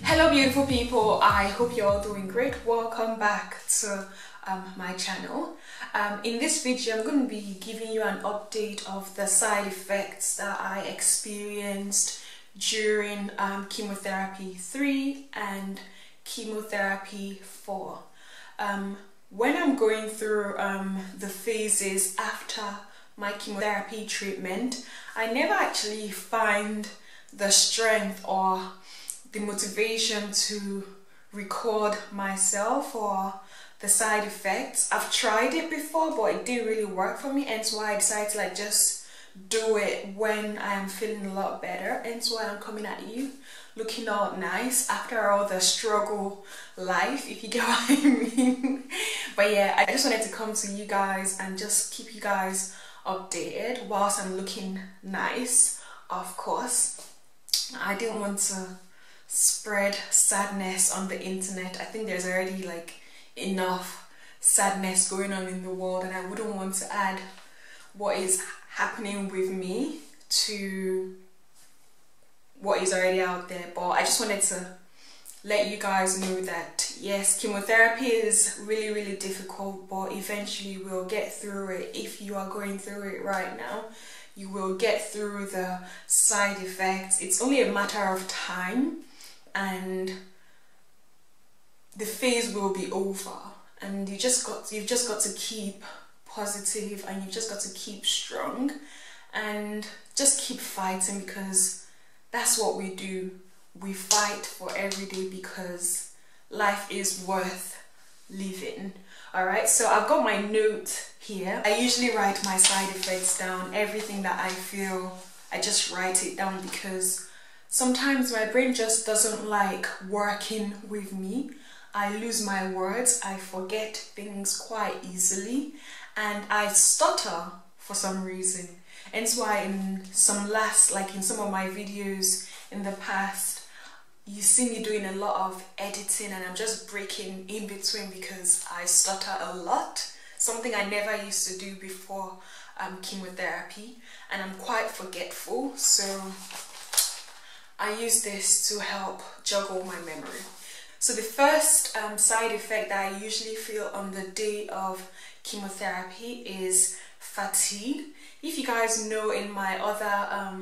Hello beautiful people, I hope you're all doing great. Welcome back to my channel. In this video I'm going to be giving you an update of the side effects that I experienced during chemotherapy 3 and chemotherapy 4. When I'm going through the phases after my chemotherapy treatment, I never actually find the strength or the motivation to record myself or the side effects. I've tried it before, but it didn't really work for me, and so I decided to just do it when I am feeling a lot better. And so I'm coming at you looking all nice after all the struggle life, if you get what I mean. But yeah, I just wanted to come to you guys and just keep you guys updated whilst I'm looking nice. Of course, I didn't want to spread sadness on the internet. I think there's already enough sadness going on in the world, and I wouldn't want to add what is happening with me to what is already out there. But I just wanted to let you guys know that yes, chemotherapy is really difficult, but eventually we'll get through it. If you are going through it right now, you will get through the side effects. It's only a matter of time, and the phase will be over, and you've just got to keep positive, and you've just got to keep strong and just keep fighting, because that's what we do. We fight for every day because life is worth living. Alright, so I've got my note here. I usually write my side effects down. Everything that I feel, I just write it down, because sometimes my brain just doesn't like working with me. I lose my words, I forget things quite easily, and I stutter for some reason. And so in some of my videos in the past, you see me doing a lot of editing, and I'm just breaking in between because I stutter a lot. Something I never used to do before chemotherapy, and I'm quite forgetful, so I use this to help juggle my memory. So the first side effect that I usually feel on the day of chemotherapy is fatigue. If you guys know, in my other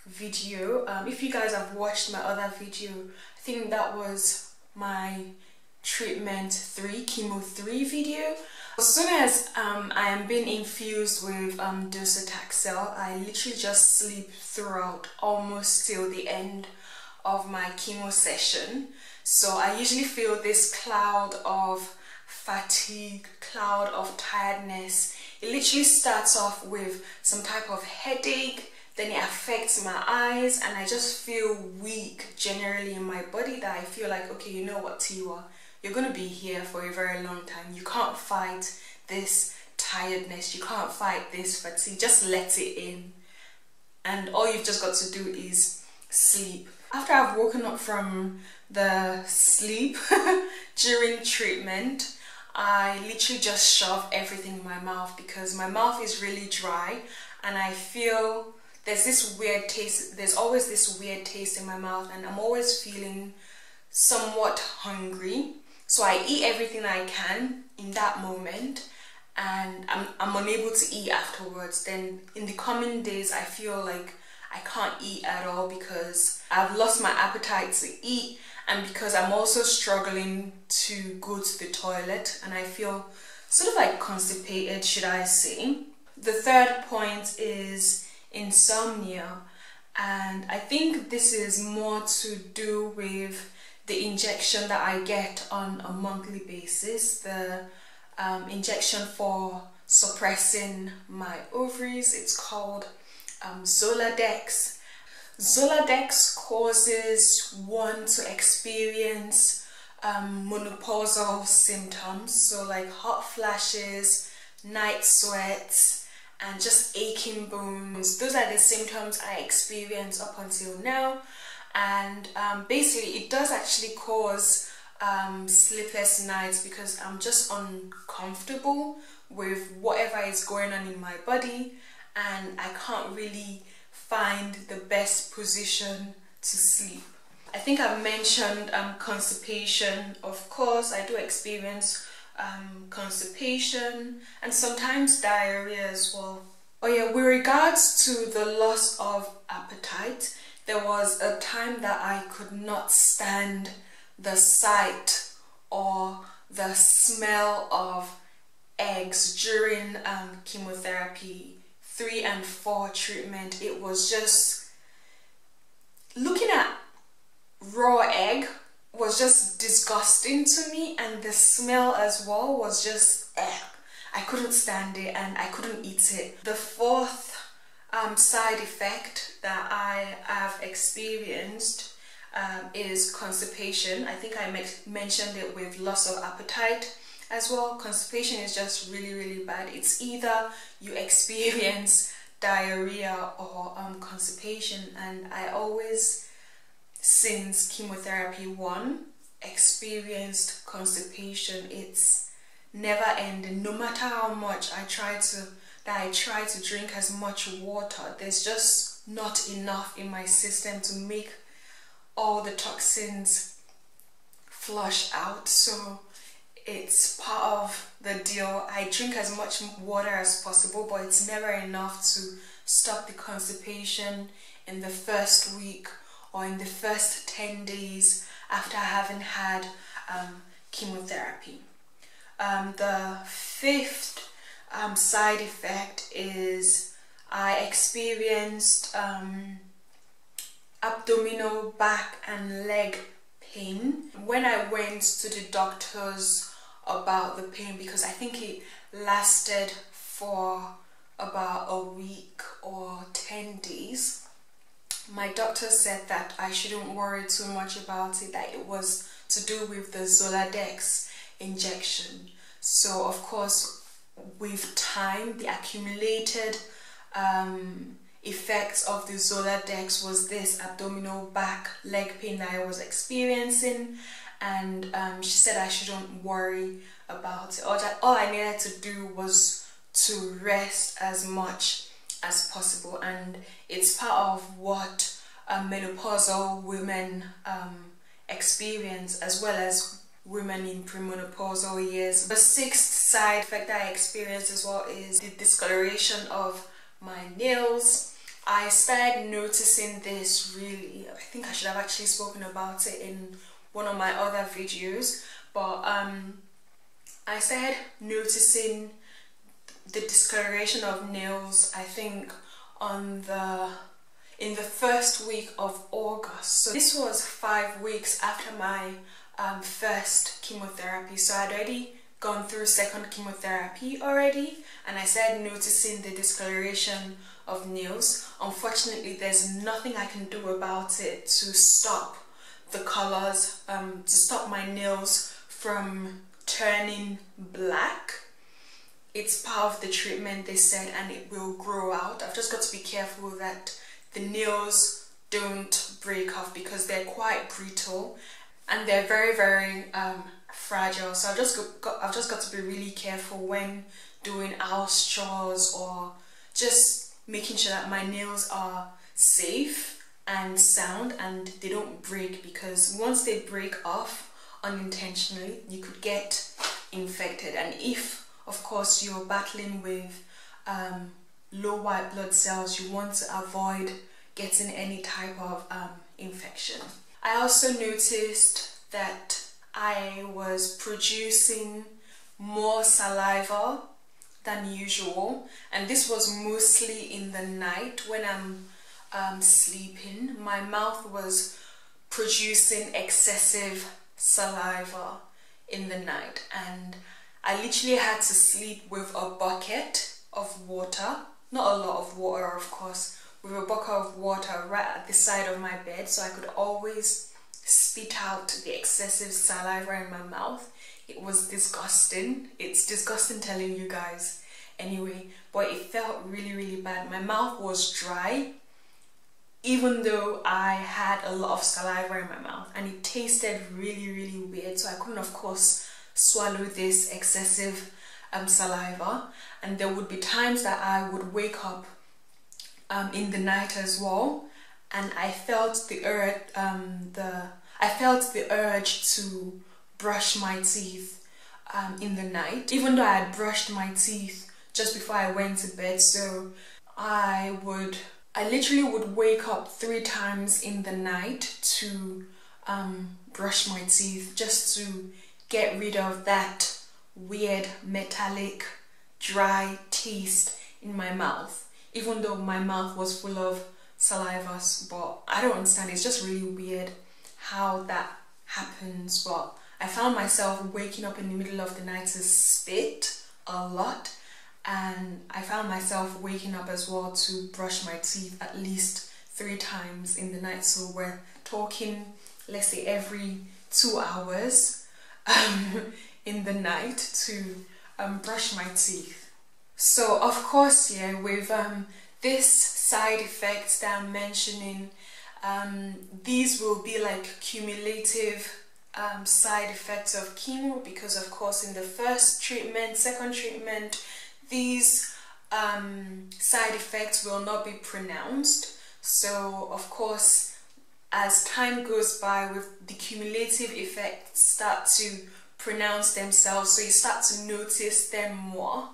video, if you guys have watched my other video, I think that was my treatment 3, chemo 3 video. As soon as I am being infused with docetaxel, I literally just sleep throughout almost till the end of my chemo session. So I usually feel this cloud of fatigue, cloud of tiredness. It literally starts off with some type of headache, then it affects my eyes, and I just feel weak generally in my body, that I feel like, okay, you know what, Teewa, you're going to be here for a very long time. You can't fight this tiredness, you can't fight this fatigue, just let it in. And all you've just got to do is sleep. After I've woken up from the sleep during treatment, I literally just shove everything in my mouth, because my mouth is really dry, and I feel there's this weird taste. There's always this weird taste in my mouth, and I'm always feeling somewhat hungry. So I eat everything I can in that moment, and I'm unable to eat afterwards. Then in the coming days, I feel like I can't eat at all, because I've lost my appetite to eat, and because I'm also struggling to go to the toilet, and I feel sort of like constipated, should I say. The third point is insomnia, and I think this is more to do with the injection that I get on a monthly basis, the injection for suppressing my ovaries. It's called Zoladex. Zoladex causes one to experience menopausal symptoms, so like hot flashes, night sweats, and just aching bones. Those are the symptoms I experience up until now, and basically it does actually cause sleepless nights, because I'm just uncomfortable with whatever is going on in my body, and I can't really find the best position to sleep. I think I mentioned constipation. Of course, I do experience constipation and sometimes diarrhea as well. Oh yeah, with regards to the loss of appetite, there was a time that I could not stand the sight or the smell of eggs during chemotherapy 3 and 4 treatment. It was just, looking at raw egg was just disgusting to me, and the smell as well was just I couldn't stand it and I couldn't eat it. The 4th side effect that I have experienced is constipation. I think I mentioned it with loss of appetite as well. Constipation is just really bad. It's either you experience diarrhea or constipation, and I always, since chemotherapy 1, experienced constipation. It's never ending. No matter how much I try to drink as much water, there's just not enough in my system to make all the toxins flush out. So it's part of the deal. I drink as much water as possible, but it's never enough to stop the constipation in the first week or in the first 10 days after having had chemotherapy. The 5th side effect is I experienced abdominal, back and leg pain. When I went to the doctors about the pain, because I think it lasted for about a week or 10 days, my doctor said that I shouldn't worry too much about it, that it was to do with the Zoladex injection. So of course, with time, the accumulated effects of the Zoladex was this abdominal, back, leg pain that I was experiencing, and she said I shouldn't worry about it. All I needed to do was to rest as much as possible, and it's part of what menopausal women experience, as well as women in premenopausal years. The 6th side effect that I experienced as well is the discoloration of my nails. I started noticing this really, I think I should have actually spoken about it in one of my other videos, but I started noticing the discoloration of nails, I think in the first week of August. So this was 5 weeks after my first chemotherapy. So I'd already gone through 2nd chemotherapy already, and I started noticing the discoloration of nails. Unfortunately, there's nothing I can do about it to stop the colors, to stop my nails from turning black. It's part of the treatment, they said, and it will grow out. I've just got to be careful that the nails don't break off, because they're quite brittle and they're very fragile. So I've just got to be really careful when doing house chores or just making sure that my nails are safe and sound and they don't break, because once they break off unintentionally, you could get infected. And if, of course, you're battling with low white blood cells, you want to avoid getting any type of infection. I also noticed that I was producing more saliva than usual, and this was mostly in the night when I'm sleeping. My mouth was producing excessive saliva in the night, and I literally had to sleep with a bucket of water, not a lot of water of course, with a bucket of water right at the side of my bed, so I could always spit out the excessive saliva in my mouth. It was disgusting. It's disgusting telling you guys anyway, but it felt really bad. My mouth was dry even though I had a lot of saliva in my mouth, and it tasted really weird, so I couldn't of course swallow this excessive saliva. And there would be times that I would wake up in the night as well, and I felt the urge to brush my teeth in the night, even though I had brushed my teeth just before I went to bed. So I literally would wake up 3 times in the night to brush my teeth, just to get rid of that weird metallic dry taste in my mouth, even though my mouth was full of saliva. But I don't understand, it's just really weird how that happens. But I found myself waking up in the middle of the night to spit a lot, and I found myself waking up as well to brush my teeth at least 3 times in the night. So we're talking, let's say, every 2 hours in the night to brush my teeth. So of course, yeah, with this side effects that I'm mentioning, these will be like cumulative side effects of chemo, because of course in the first treatment, second treatment, these side effects will not be pronounced. So of course, as time goes by, with the cumulative effects start to pronounce themselves, so you start to notice them more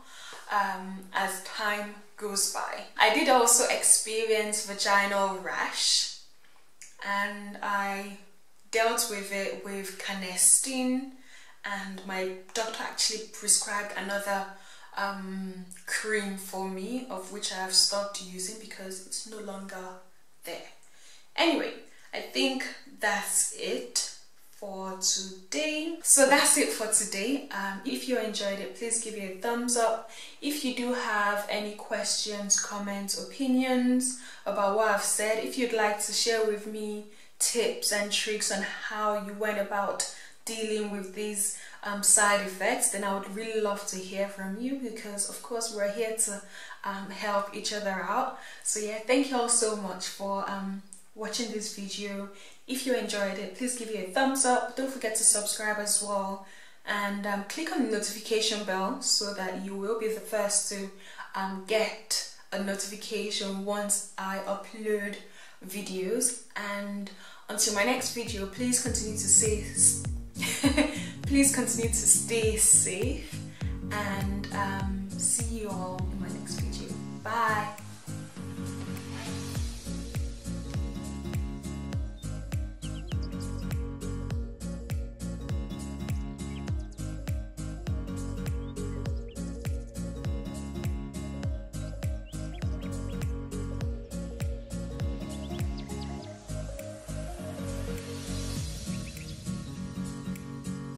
as time goes by. I did also experience vaginal rash, and I dealt with it with canesten, and my doctor actually prescribed another cream for me, of which I have stopped using because it's no longer there. Anyway, I think that's it for today. So that's it for today. If you enjoyed it, please give it a thumbs up. If you do have any questions, comments, opinions about what I've said, if you'd like to share with me tips and tricks on how you went about dealing with these side effects, then I would really love to hear from you, because of course we're here to help each other out. So yeah, thank you all so much for watching this video. If you enjoyed it, please give it a thumbs up. Don't forget to subscribe as well, and click on the notification bell so that you will be the first to get a notification once I upload videos. And until my next video, please continue to stay safe, and see you all in my next video. Bye.